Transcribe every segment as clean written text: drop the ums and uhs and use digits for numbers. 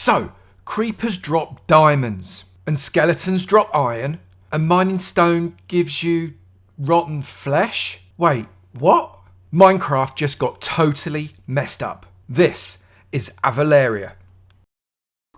So, creepers drop diamonds, and skeletons drop iron, and mining stone gives you rotten flesh? Wait, what? Minecraft just got totally messed up. This is Avolaria.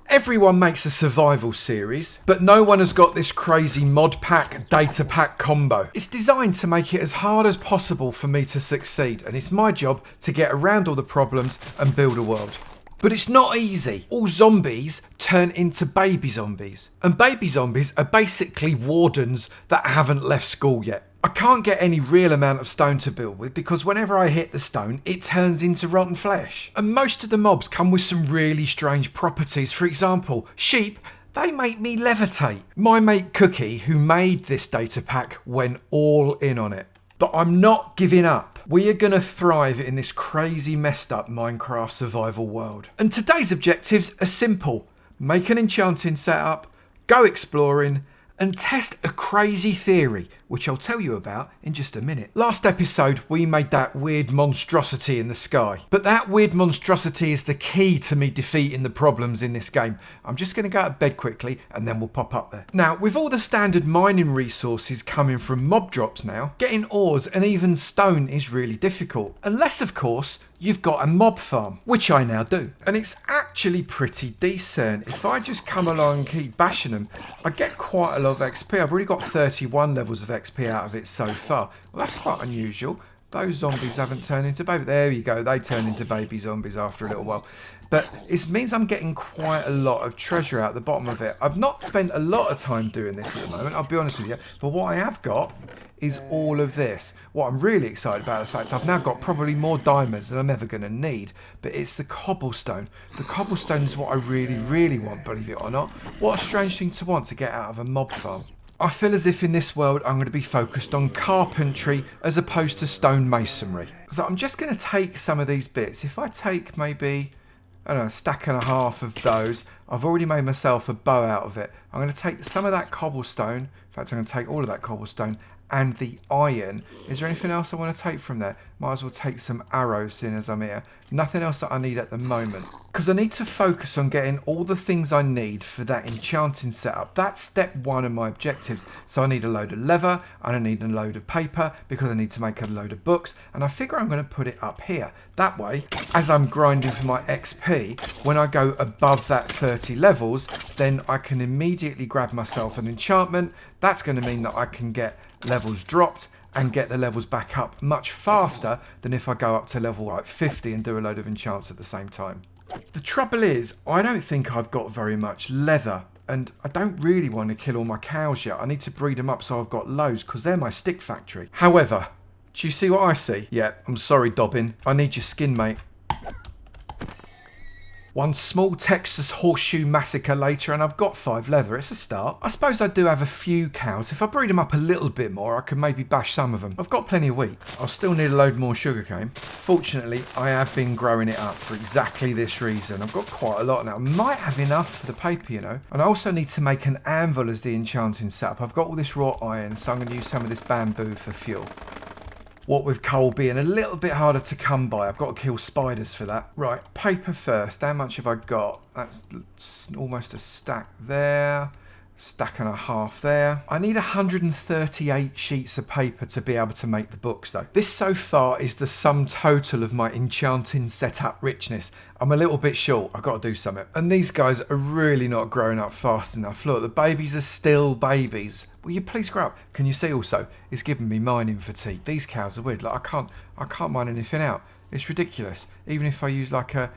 Everyone makes a survival series, but no one has got this crazy mod pack, data pack combo. It's designed to make it as hard as possible for me to succeed, and it's my job to get around all the problems and build a world. But it's not easy. All zombies turn into baby zombies, and baby zombies are basically wardens that haven't left school yet. I can't get any real amount of stone to build with because whenever I hit the stone, it turns into rotten flesh. And most of the mobs come with some really strange properties. For example, sheep, they make me levitate. My mate Cookie, who made this data pack, went all in on it. But I'm not giving up. We are going to thrive in this crazy messed up Minecraft survival world. And today's objectives are simple. Make an enchanting setup, go exploring, and test a crazy theory, which I'll tell you about in just a minute. Last episode, we made that weird monstrosity in the sky. But that weird monstrosity is the key to me defeating the problems in this game. I'm just going to go to bed quickly and then we'll pop up there. Now, with all the standard mining resources coming from mob drops now, getting ores and even stone is really difficult. Unless, of course, you've got a mob farm, which I now do. And it's actually pretty decent. If I just come along and keep bashing them, I get quite a lot of XP. I've already got 31 levels of XP out of it so far. Well, that's quite unusual. Those zombies haven't turned into baby. There you go. They turn into baby zombies after a little while. But it means I'm getting quite a lot of treasure out the bottom of it. I've not spent a lot of time doing this at the moment, I'll be honest with you. But what I have got is all of this. What I'm really excited about is the fact I've now got probably more diamonds than I'm ever going to need. But it's the cobblestone. The cobblestone is what I really, really want, believe it or not. What a strange thing to want to get out of a mob farm. I feel as if in this world I'm going to be focused on carpentry as opposed to stone masonry. So I'm just going to take some of these bits. If I take maybe, I don't know, a stack and a half of those, I've already made myself a bow out of it. I'm going to take some of that cobblestone. In fact, I'm going to take all of that cobblestone and the iron. Is there anything else I want to take from there? Might as well take some arrows in as I'm here. Nothing else that I need at the moment. Because I need to focus on getting all the things I need for that enchanting setup. That's step one of my objectives. So I need a load of leather, and I need a load of paper, because I need to make a load of books. And I figure I'm going to put it up here. That way, as I'm grinding for my XP, when I go above that 30 levels, then I can immediately grab myself an enchantment. That's going to mean that I can get levels dropped and get the levels back up much faster than if I go up to level like 50 and do a load of enchants at the same time. The trouble is, I don't think I've got very much leather, and I don't really want to kill all my cows yet. I need to breed them up so I've got loads, because they're my stick factory. However, do you see what I see? Yeah, I'm sorry, Dobbin. I need your skin, mate. One small Texas horseshoe massacre later and I've got 5 leather. It's a start. I suppose I do have a few cows. If I breed them up a little bit more, I can maybe bash some of them. I've got plenty of wheat. I'll still need a load more sugarcane. Fortunately, I have been growing it up for exactly this reason. I've got quite a lot now. I might have enough for the paper, you know. And I also need to make an anvil as the enchanting setup. I've got all this raw iron, so I'm going to use some of this bamboo for fuel. What with coal being a little bit harder to come by. I've got to kill spiders for that. Right, paper first. How much have I got? That's almost a stack there. Stack and a half there. I need 138 sheets of paper to be able to make the books though. This so far is the sum total of my enchanting setup richness. I'm a little bit short. I've got to do something. And these guys are really not growing up fast enough. Look, the babies are still babies. Will you please grow up? Can you see also? It's giving me mining fatigue. These cows are weird. Like I can't mine anything out. It's ridiculous. Even if I use like an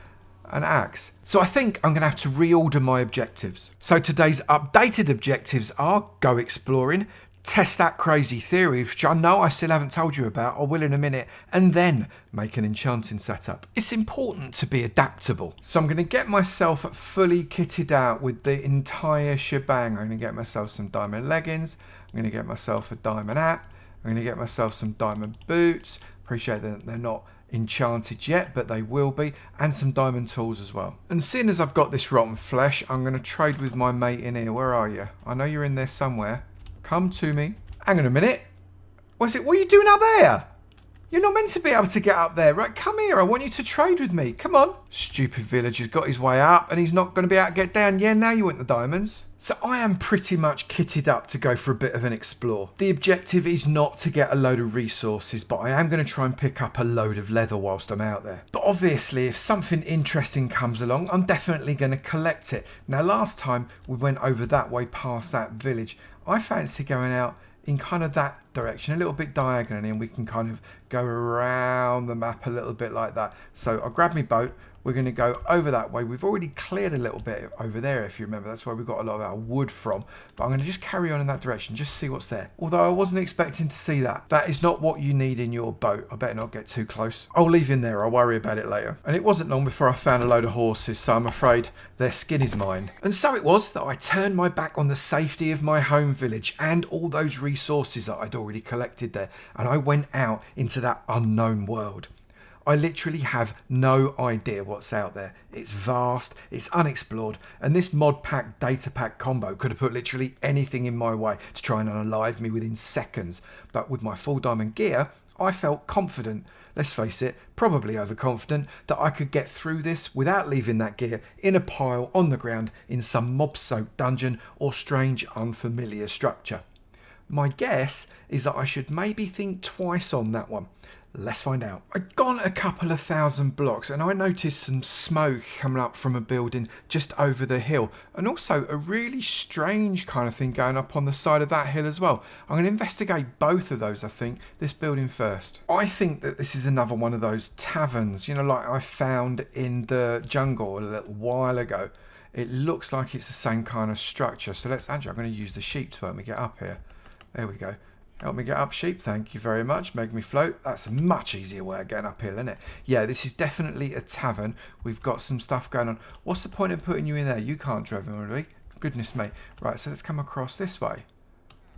axe. So I think I'm going to have to reorder my objectives. So today's updated objectives are go exploring, test that crazy theory, which I know I still haven't told you about, I will in a minute, and then make an enchanting setup. It's important to be adaptable. So I'm going to get myself fully kitted out with the entire shebang. I'm going to get myself some diamond leggings. I'm going to get myself a diamond hat. I'm going to get myself some diamond boots. Appreciate that they're not enchanted yet, but they will be, and some diamond tools as well. And seeing as I've got this rotten flesh, I'm going to trade with my mate in here. Where are you? I know you're in there somewhere. Come to me. Hang on a minute. What are you doing up there? You're not meant to be able to get up there. Right, come here. I want you to trade with me. Come on. Stupid villager's got his way up and he's not going to be able to get down. Yeah, now you want the diamonds. So I am pretty much kitted up to go for a bit of an explore. The objective is not to get a load of resources, but I am going to try and pick up a load of leather whilst I'm out there. But obviously, if something interesting comes along, I'm definitely going to collect it. Now, last time we went over that way past that village, I fancy going out in kind of that direction, a little bit diagonally, and we can kind of go around the map a little bit like that. So I'll grab my boat. We're going to go over that way. We've already cleared a little bit over there, if you remember. That's where we got a lot of our wood from. But I'm going to just carry on in that direction, just see what's there. Although I wasn't expecting to see that. That is not what you need in your boat. I better not get too close. I'll leave in there. I'll worry about it later. And it wasn't long before I found a load of horses, so I'm afraid their skin is mine. And so it was that I turned my back on the safety of my home village and all those resources that I'd already collected there. And I went out into that unknown world. I literally have no idea what's out there. It's vast, it's unexplored, and this mod pack data pack combo could have put literally anything in my way to try and unalive me within seconds. But with my full diamond gear, I felt confident, let's face it, probably overconfident, that I could get through this without leaving that gear in a pile on the ground in some mob-soaked dungeon or strange unfamiliar structure. My guess is that I should maybe think twice on that one. Let's find out. I'd gone a couple of thousand blocks and I noticed some smoke coming up from a building just over the hill, and also a really strange kind of thing going up on the side of that hill as well. I'm going to investigate both of those, I think. This building first. I think that this is another one of those taverns, you know, like I found in the jungle a little while ago. It looks like it's the same kind of structure. So I'm going to use the sheep to help me get up here. There we go. Help me get up, sheep. Thank you very much. Make me float. That's a much easier way of getting uphill, isn't it? Yeah, this is definitely a tavern. We've got some stuff going on. What's the point of putting you in there? You can't drive already. Goodness me. Right, so let's come across this way.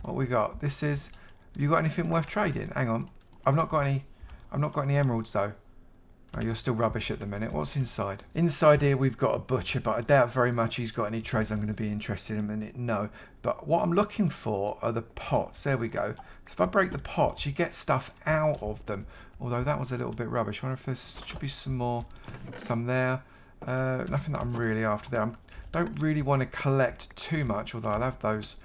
What we got? This is... Have you got anything worth trading? Hang on. I've not got any emeralds, though. Oh, you're still rubbish at the minute. What's inside? Inside here we've got a butcher, but I doubt very much he's got any trades I'm going to be interested in a minute. No. But what I'm looking for are the pots. There we go. So if I break the pots, you get stuff out of them. Although that was a little bit rubbish. I wonder if there should be some there. Nothing that I'm really after there. I don't really want to collect too much, although I'll have those.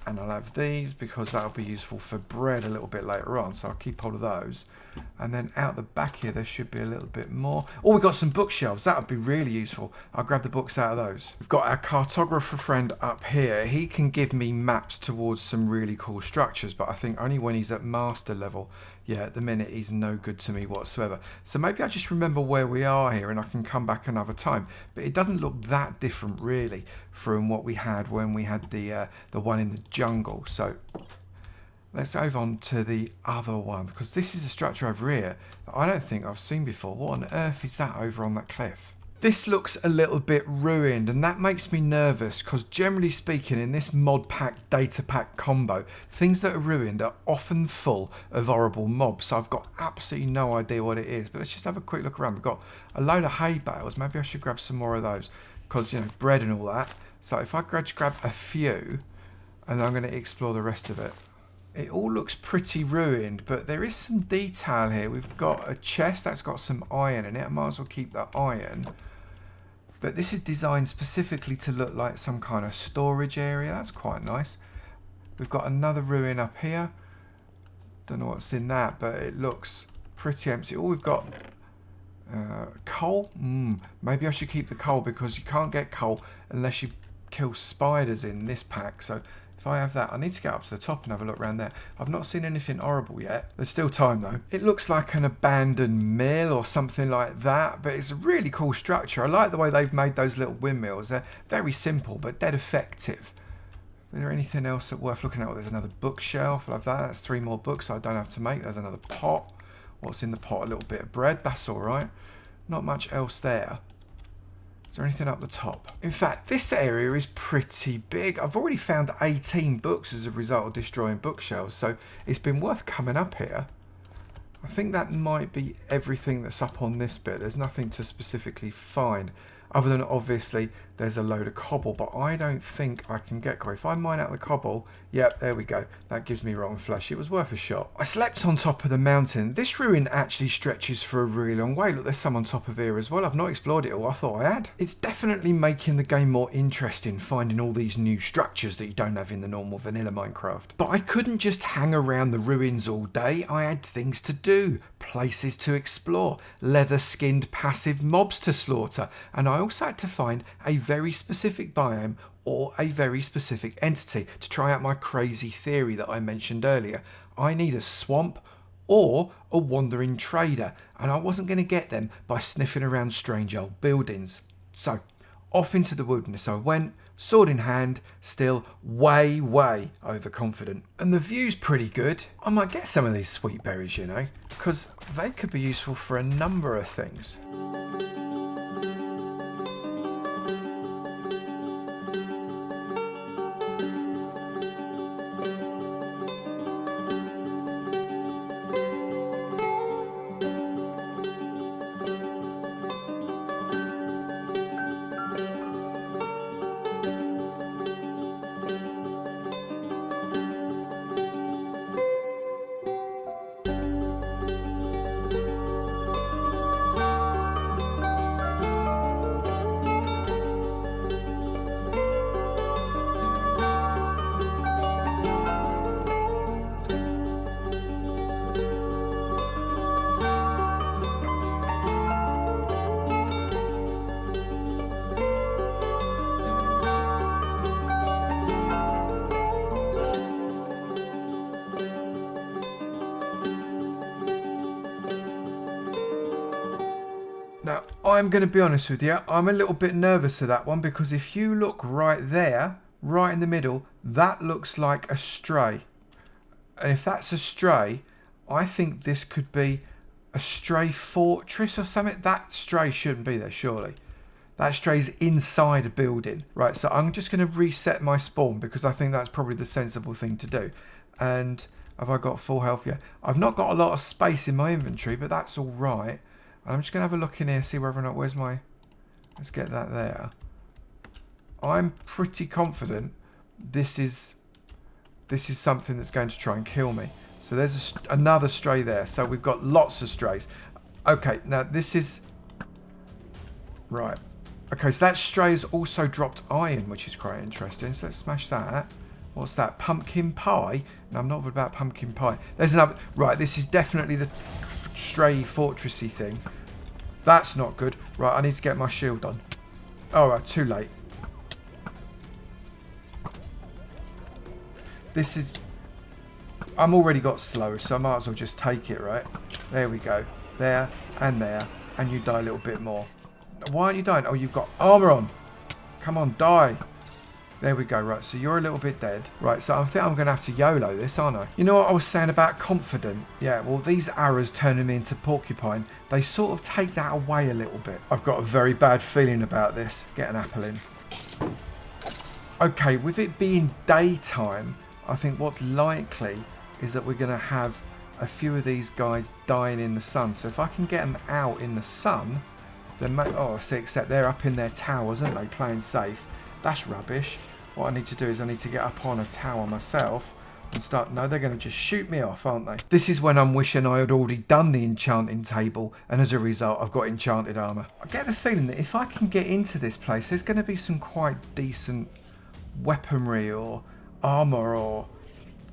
And I'll have these because that'll be useful for bread a little bit later on. So I'll keep hold of those. And then out the back here, there should be a little bit more. Oh, we've got some bookshelves. That would be really useful. I'll grab the books out of those. We've got our cartographer friend up here. He can give me maps towards some really cool structures, but I think only when he's at master level. Yeah, at the minute, he's no good to me whatsoever. So maybe I just remember where we are here and I can come back another time. But it doesn't look that different, really, from what we had when we had the one in the jungle. So let's move on to the other one, because this is a structure over here that I don't think I've seen before. What on earth is that over on that cliff? This looks a little bit ruined, and that makes me nervous because generally speaking in this mod pack data pack combo, things that are ruined are often full of horrible mobs. So I've got absolutely no idea what it is, but let's just have a quick look around. We've got a load of hay bales. Maybe I should grab some more of those because, you know, bread and all that. So if I grab a few, and I'm going to explore the rest of it. It all looks pretty ruined, but there is some detail here. We've got a chest that's got some iron in it. I might as well keep that iron. But this is designed specifically to look like some kind of storage area. That's quite nice. We've got another ruin up here. Don't know what's in that, but it looks pretty empty. Oh, we've got coal. Maybe I should keep the coal because you can't get coal unless you kill spiders in this pack. So if I have that, I need to get up to the top and have a look around there. I've not seen anything horrible yet. There's still time though. It looks like an abandoned mill or something like that, but it's a really cool structure. I like the way they've made those little windmills. They're very simple, but dead effective. Is there anything else that worth looking at? Oh, there's another bookshelf like that. That's 3 more books I don't have to make. There's another pot. What's in the pot? A little bit of bread. That's all right. Not much else there. Is there anything up the top? In fact, this area is pretty big. I've already found 18 books as a result of destroying bookshelves, so it's been worth coming up here. I think that might be everything that's up on this bit. There's nothing to specifically find, other than obviously there's a load of cobble, but I don't think I can get cobble. If I mine out the cobble, yep, there we go. That gives me rotten flesh. It was worth a shot. I slept on top of the mountain. This ruin actually stretches for a really long way. Look, there's some on top of here as well. I've not explored it all. I thought I had. It's definitely making the game more interesting, finding all these new structures that you don't have in the normal vanilla Minecraft. But I couldn't just hang around the ruins all day. I had things to do, places to explore, leather-skinned passive mobs to slaughter, and I also had to find a very specific biome or a very specific entity to try out my crazy theory that I mentioned earlier. I need a swamp or a wandering trader, and I wasn't going to get them by sniffing around strange old buildings. So off into the wilderness I went, sword in hand, still way overconfident. And the view's pretty good. I might get some of these sweet berries, you know, because they could be useful for a number of things. Now, I'm going to be honest with you, I'm a little bit nervous of that one, because if you look right there, right in the middle, that looks like a stray. And if that's a stray, I think this could be a stray fortress or something. That stray shouldn't be there, surely. That stray's inside a building. Right, so I'm just going to reset my spawn, because I think that's probably the sensible thing to do. And have I got full health yet? I've not got a lot of space in my inventory, but that's all right. I'm just going to have a look in here, see whether or not, where's my, let's get that there. I'm pretty confident this is something that's going to try and kill me. So there's another stray there. So we've got lots of strays. Okay, now this is, right. Okay, so that stray has also dropped iron, which is quite interesting. So let's smash that. What's that? Pumpkin pie? No, I'm not bothered about pumpkin pie. There's another, right, this is definitely the stray fortressy thing. That's not good. Right, I need to get my shield on. Oh, right, too late. This is, I'm already got slow, so I might as well just take it, right? There we go. There, and you die a little bit more. Why aren't you dying? Oh, you've got armor on. Come on, die. There we go, right, so you're a little bit dead. Right, so I think I'm going to have to YOLO this, aren't I? You know what I was saying about confident? Yeah, well, these arrows turning me into porcupine, they sort of take that away a little bit. I've got a very bad feeling about this. Get an apple in. Okay, with it being daytime, I think what's likely is that we're going to have a few of these guys dying in the sun. So if I can get them out in the sun, then... Oh, see, except they're up in their towers, aren't they, playing safe? That's rubbish. What I need to do is I need to get up on a tower myself and start... No, they're going to just shoot me off, aren't they? This is when I'm wishing I had already done the enchanting table, and as a result, I've got enchanted armour. I get the feeling that if I can get into this place, there's going to be some quite decent weaponry or armour or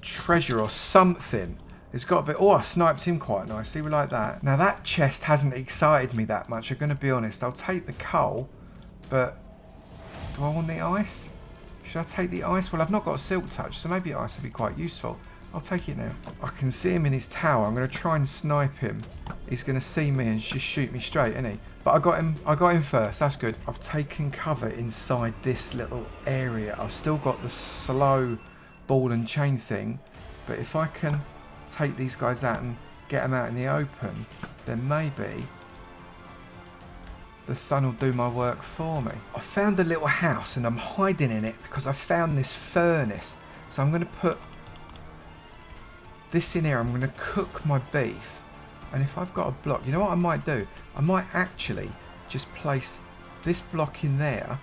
treasure or something. It's got a bit... Oh, I sniped him quite nicely. We like that. Now, that chest hasn't excited me that much. I'm going to be honest. I'll take the coal, but do I want the ice? Should I take the ice? Well, I've not got a silk touch, so maybe ice would be quite useful. I'll take it now. I can see him in his tower. I'm going to try and snipe him. He's going to see me and just shoot me straight, isn't he? But I got him first. That's good. I've taken cover inside this little area. I've still got the slow ball and chain thing, but if I can take these guys out and get them out in the open, then maybe the sun will do my work for me. I found a little house and I'm hiding in it because I found this furnace. So I'm going to put this in here. I'm going to cook my beef. And if I've got a block, you know what I might do? I might actually just place this block in there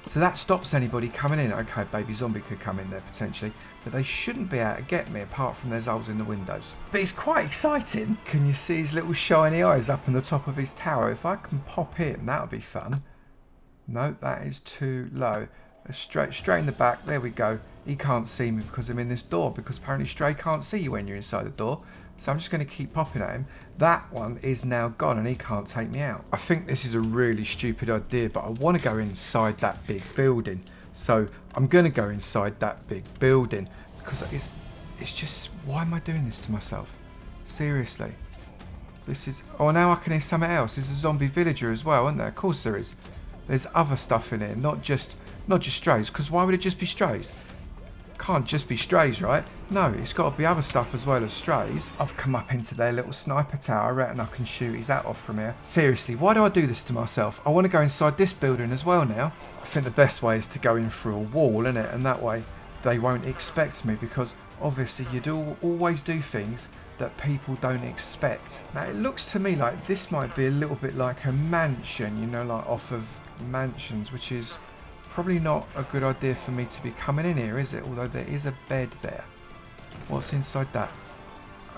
So that stops anybody coming in. Okay, baby zombie could come in there potentially, but they shouldn't be able to get me apart from there's holes in the windows. But it's quite exciting. Can you see his little shiny eyes up on the top of his tower? If I can pop in, that'll be fun. No, that is too low. Straight in the back. There we go. He can't see me because I'm in this door, because apparently Stray can't see you when you're inside the door. So I'm just going to keep popping at him. That one is now gone and he can't take me out. I think this is a really stupid idea, but I want to go inside that big building. So I'm going to go inside that big building because it's just, why am I doing this to myself? Seriously. This is, oh, now I can hear something else. There's a zombie villager as well, isn't there? Of course there is. There's other stuff in here, not just strays, because why would it just be strays? Can't just be strays, right? No, it's got to be other stuff as well as strays. I've come up into their little sniper tower. I reckon I can shoot his hat off from here. Seriously, why do I do this to myself? I want to go inside this building as well now. I think the best way is to go in through a wall, isn't it? And that way they won't expect me, because obviously you do always do things that people don't expect. Now it looks to me like this might be a little bit like a mansion, you know, like off of Mansions, which is probably not a good idea for me to be coming in here, is it? Although there is a bed there. What's inside that?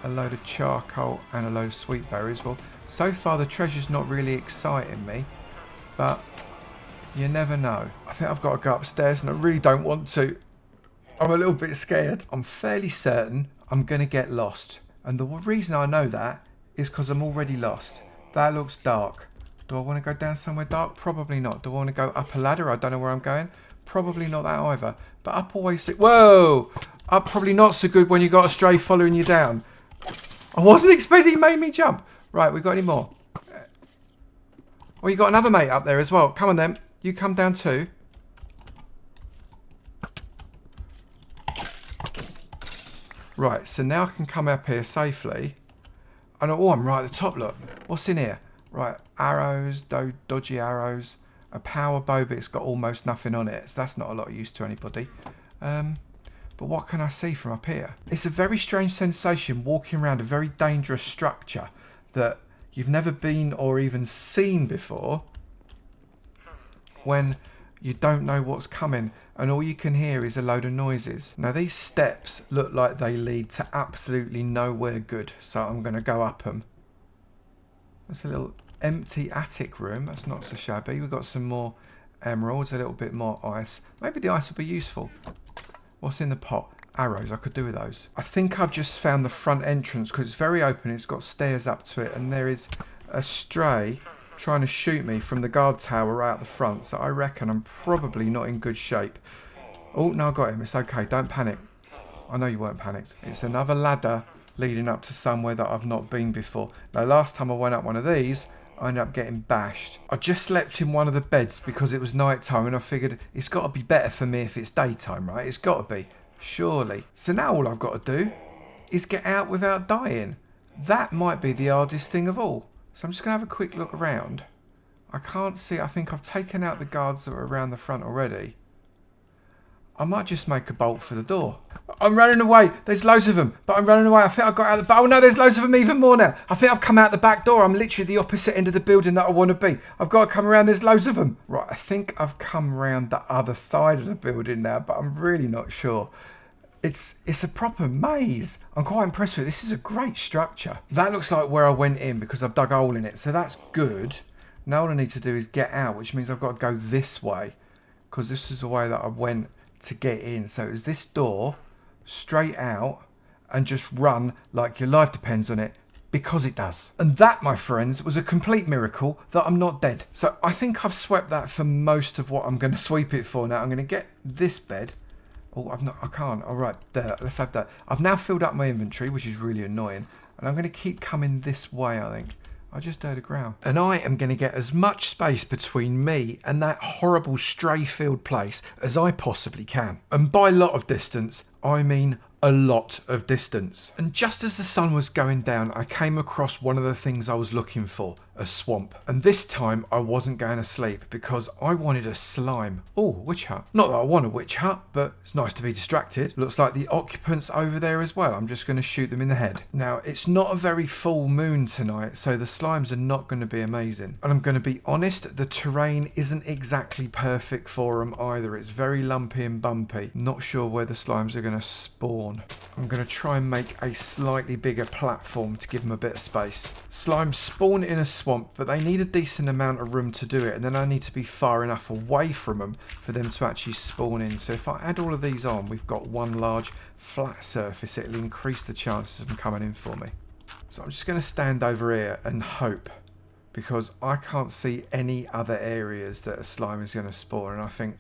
A load of charcoal and a load of sweet berries. Well, so far the treasure's not really exciting me, but you never know. I think I've got to go upstairs and I really don't want to. I'm a little bit scared. I'm fairly certain I'm going to get lost. And the reason I know that is because I'm already lost. That looks dark. Do I want to go down somewhere dark? Probably not. Do I want to go up a ladder? I don't know where I'm going. Probably not that either. But up always... Whoa! Up probably not so good when you got a stray following you down. I wasn't expecting he made me jump. Right, we got any more? Well, you got another mate up there as well. Come on then. You come down too. Right, so now I can come up here safely. And oh, I'm right at the top, look. What's in here? Right, arrows, dodgy arrows, a power bow, but it's got almost nothing on it, so that's not a lot of use to anybody. But what can I see from up here? It's a very strange sensation walking around a very dangerous structure that you've never been or even seen before, when you don't know what's coming and all you can hear is a load of noises. Now these steps look like they lead to absolutely nowhere good, so I'm going to go up them. There's a little empty attic room. That's not so shabby. We've got some more emeralds, a little bit more ice. Maybe the ice will be useful. What's in the pot? Arrows. I could do with those. I think I've just found the front entrance because it's very open. It's got stairs up to it and there is a stray trying to shoot me from the guard tower right out the front. So I reckon I'm probably not in good shape. Oh, no, I got him. It's okay. Don't panic. I know you weren't panicked. It's another ladder leading up to somewhere that I've not been before. Now, last time I went up one of these, I ended up getting bashed. I just slept in one of the beds because it was night time and I figured it's got to be better for me if it's daytime, right? It's got to be. Surely. So now all I've got to do is get out without dying. That might be the hardest thing of all. So I'm just going to have a quick look around. I can't see. I think I've taken out the guards that were around the front already. I might just make a bolt for the door. I'm running away. There's loads of them, but I'm running away. I think I got out the back. Oh no, there's loads of them even more now. I think I've come out the back door. I'm literally the opposite end of the building that I want to be. I've got to come around. There's loads of them. Right, I think I've come around the other side of the building now, but I'm really not sure. It's a proper maze. I'm quite impressed with it. This is a great structure. That looks like where I went in because I've dug a hole in it, so that's good. Now all I need to do is get out, which means I've got to go this way because this is the way that I went to get in. So it's this door, straight out, and just run like your life depends on it, because it does. And that, my friends, was a complete miracle that I'm not dead. So I think I've swept that for most of what I'm going to sweep it for now. I'm going to get this bed. Oh, I can't. All right, there. Let's have that. I've now filled up my inventory, which is really annoying. And I'm going to keep coming this way, I think. I just heard a growl. And I am going to get as much space between me and that horrible stray field place as I possibly can. And by a lot of distance, I mean a lot of distance. And just as the sun was going down, I came across one of the things I was looking for, a swamp. And this time I wasn't going to sleep because I wanted a slime. Oh, witch hut. Not that I want a witch hut, but it's nice to be distracted. Looks like the occupants over there as well. I'm just going to shoot them in the head. Now, it's not a very full moon tonight, so the slimes are not going to be amazing. And I'm going to be honest, the terrain isn't exactly perfect for them either. It's very lumpy and bumpy. Not sure where the slimes are going to spawn. I'm going to try and make a slightly bigger platform to give them a bit of space. Slimes spawn in a swamp, but they need a decent amount of room to do it, and then I need to be far enough away from them for them to actually spawn in. So if I add all of these on, we've got one large flat surface. It'll increase the chances of them coming in for me. So I'm just going to stand over here and hope, because I can't see any other areas that a slime is going to spawn, and I think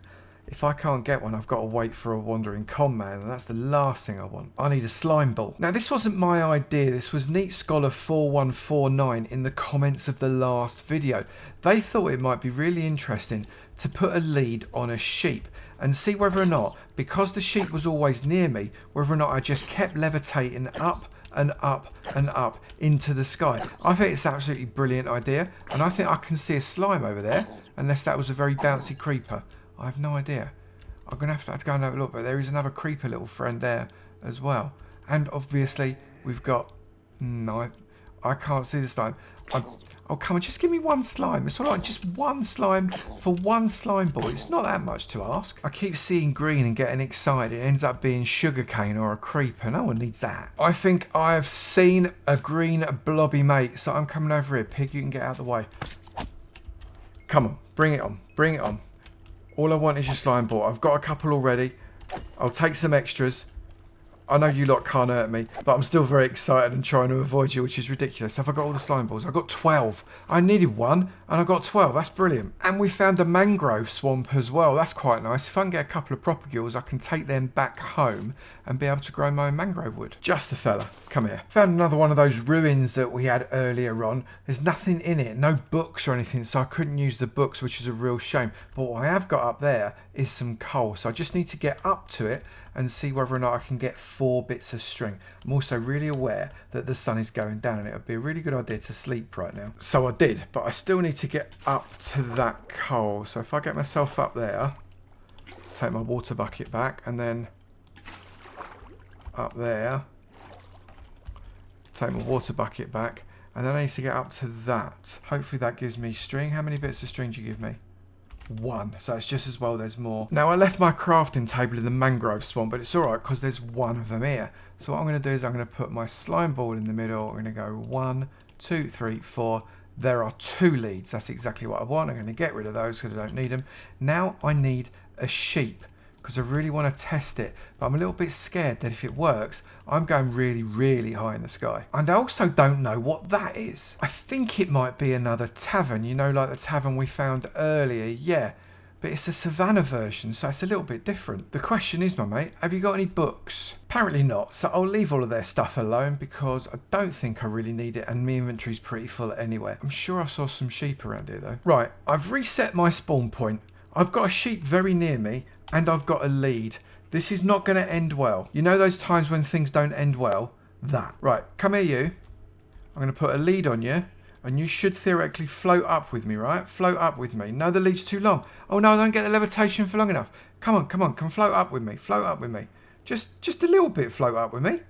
if I can't get one, I've got to wait for a wandering con man, and that's the last thing I want. I need a slime ball. Now, this wasn't my idea. This was Neat Scholar 4149 in the comments of the last video. They thought it might be really interesting to put a lead on a sheep and see whether or not, because the sheep was always near me, whether or not I just kept levitating up and up and up into the sky. I think it's an absolutely brilliant idea, and I think I can see a slime over there, unless that was a very bouncy creeper. I have no idea. I'm going to have to go and have a look, but there is another creeper little friend there as well. And obviously, we've got... No, I can't see the slime. Oh, come on, just give me one slime. It's all right, just one slime for one slime ball. It's not that much to ask. I keep seeing green and getting excited. It ends up being sugarcane or a creeper. No one needs that. I think I have seen a green blobby mate, so I'm coming over here. Pig, you can get out of the way. Come on, bring it on. Bring it on. All I want is your slime ball. I've got a couple already. I'll take some extras. I know you lot can't hurt me, but I'm still very excited and trying to avoid you, which is ridiculous. Have I got all the slime balls? I've got 12. I needed one, and I got 12. That's brilliant. And we found a mangrove swamp as well. That's quite nice. If I can get a couple of propagules, I can take them back home and be able to grow my own mangrove wood. Just the fella. Come here. Found another one of those ruins that we had earlier on. There's nothing in it. No books or anything, so I couldn't use the books, which is a real shame. But what I have got up there is some coal, so I just need to get up to it and see whether or not I can get 4 bits of string. I'm also really aware that the sun is going down, and it would be a really good idea to sleep right now. So I did, but I still need to get up to that coal. So if I get myself up there, take my water bucket back, and then up there, take my water bucket back, and then I need to get up to that. Hopefully that gives me string. How many bits of string do you give me? 1, so it's just as well there's more. Now I left my crafting table in the mangrove swamp, but it's alright because there's one of them here. So what I'm going to do is I'm going to put my slime ball in the middle. I'm going to go 1, 2, 3, 4. There are 2 leads. That's exactly what I want. I'm going to get rid of those because I don't need them. Now I need a sheep because I really want to test it, but I'm a little bit scared that if it works, I'm going really, really high in the sky. And I also don't know what that is. I think it might be another tavern, you know, like the tavern we found earlier, yeah. But it's a savannah version, so it's a little bit different. The question is, my mate, have you got any books? Apparently not, so I'll leave all of their stuff alone because I don't think I really need it, and my inventory's pretty full anyway. I'm sure I saw some sheep around here though. Right, I've reset my spawn point. I've got a sheep very near me, and I've got a lead. This is not going to end well. You know those times when things don't end well? That. Right, come here you. I'm going to put a lead on you, and you should theoretically float up with me, right? Float up with me. No, the lead's too long. Oh no, I don't get the levitation for long enough. Come on, come float up with me. Float up with me. Just a little bit float up with me.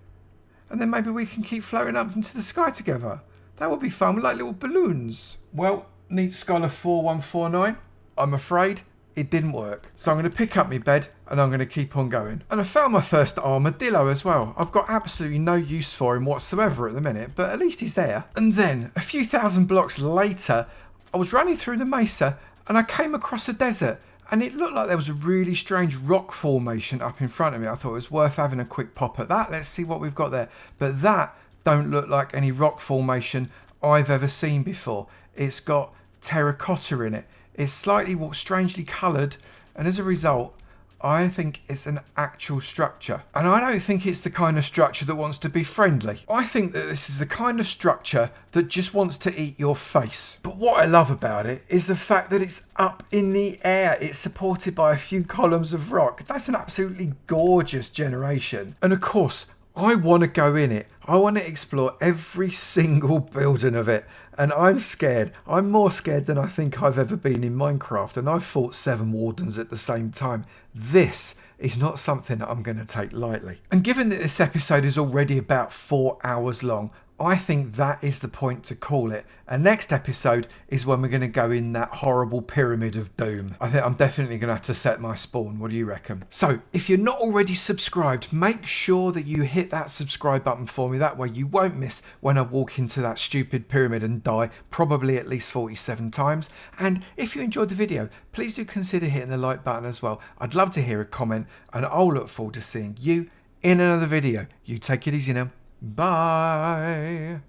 And then maybe we can keep floating up into the sky together. That would be fun, like little balloons. Well, Neat Scholar 4149, I'm afraid it didn't work. So I'm going to pick up my bed and I'm going to keep on going. And I found my first armadillo as well. I've got absolutely no use for him whatsoever at the minute, but at least he's there. And then a few thousand blocks later, I was running through the mesa and I came across a desert, and it looked like there was a really strange rock formation up in front of me. I thought it was worth having a quick pop at that. Let's see what we've got there. But that don't look like any rock formation I've ever seen before. It's got terracotta in it. It's slightly strangely coloured, and as a result, I think it's an actual structure. And I don't think it's the kind of structure that wants to be friendly. I think that this is the kind of structure that just wants to eat your face. But what I love about it is the fact that it's up in the air. It's supported by a few columns of rock. That's an absolutely gorgeous generation. And of course, I want to go in it. I want to explore every single building of it. And I'm scared. I'm more scared than I think I've ever been in Minecraft. And I've fought 7 wardens at the same time. This is not something that I'm going to take lightly. And given that this episode is already about 4 hours long, I think that is the point to call it. And next episode is when we're going to go in that horrible pyramid of doom. I think I'm definitely going to have to set my spawn. What do you reckon? So if you're not already subscribed, make sure that you hit that subscribe button for me. That way you won't miss when I walk into that stupid pyramid and die probably at least 47 times. And if you enjoyed the video, please do consider hitting the like button as well. I'd love to hear a comment, and I'll look forward to seeing you in another video. You take it easy now. Bye.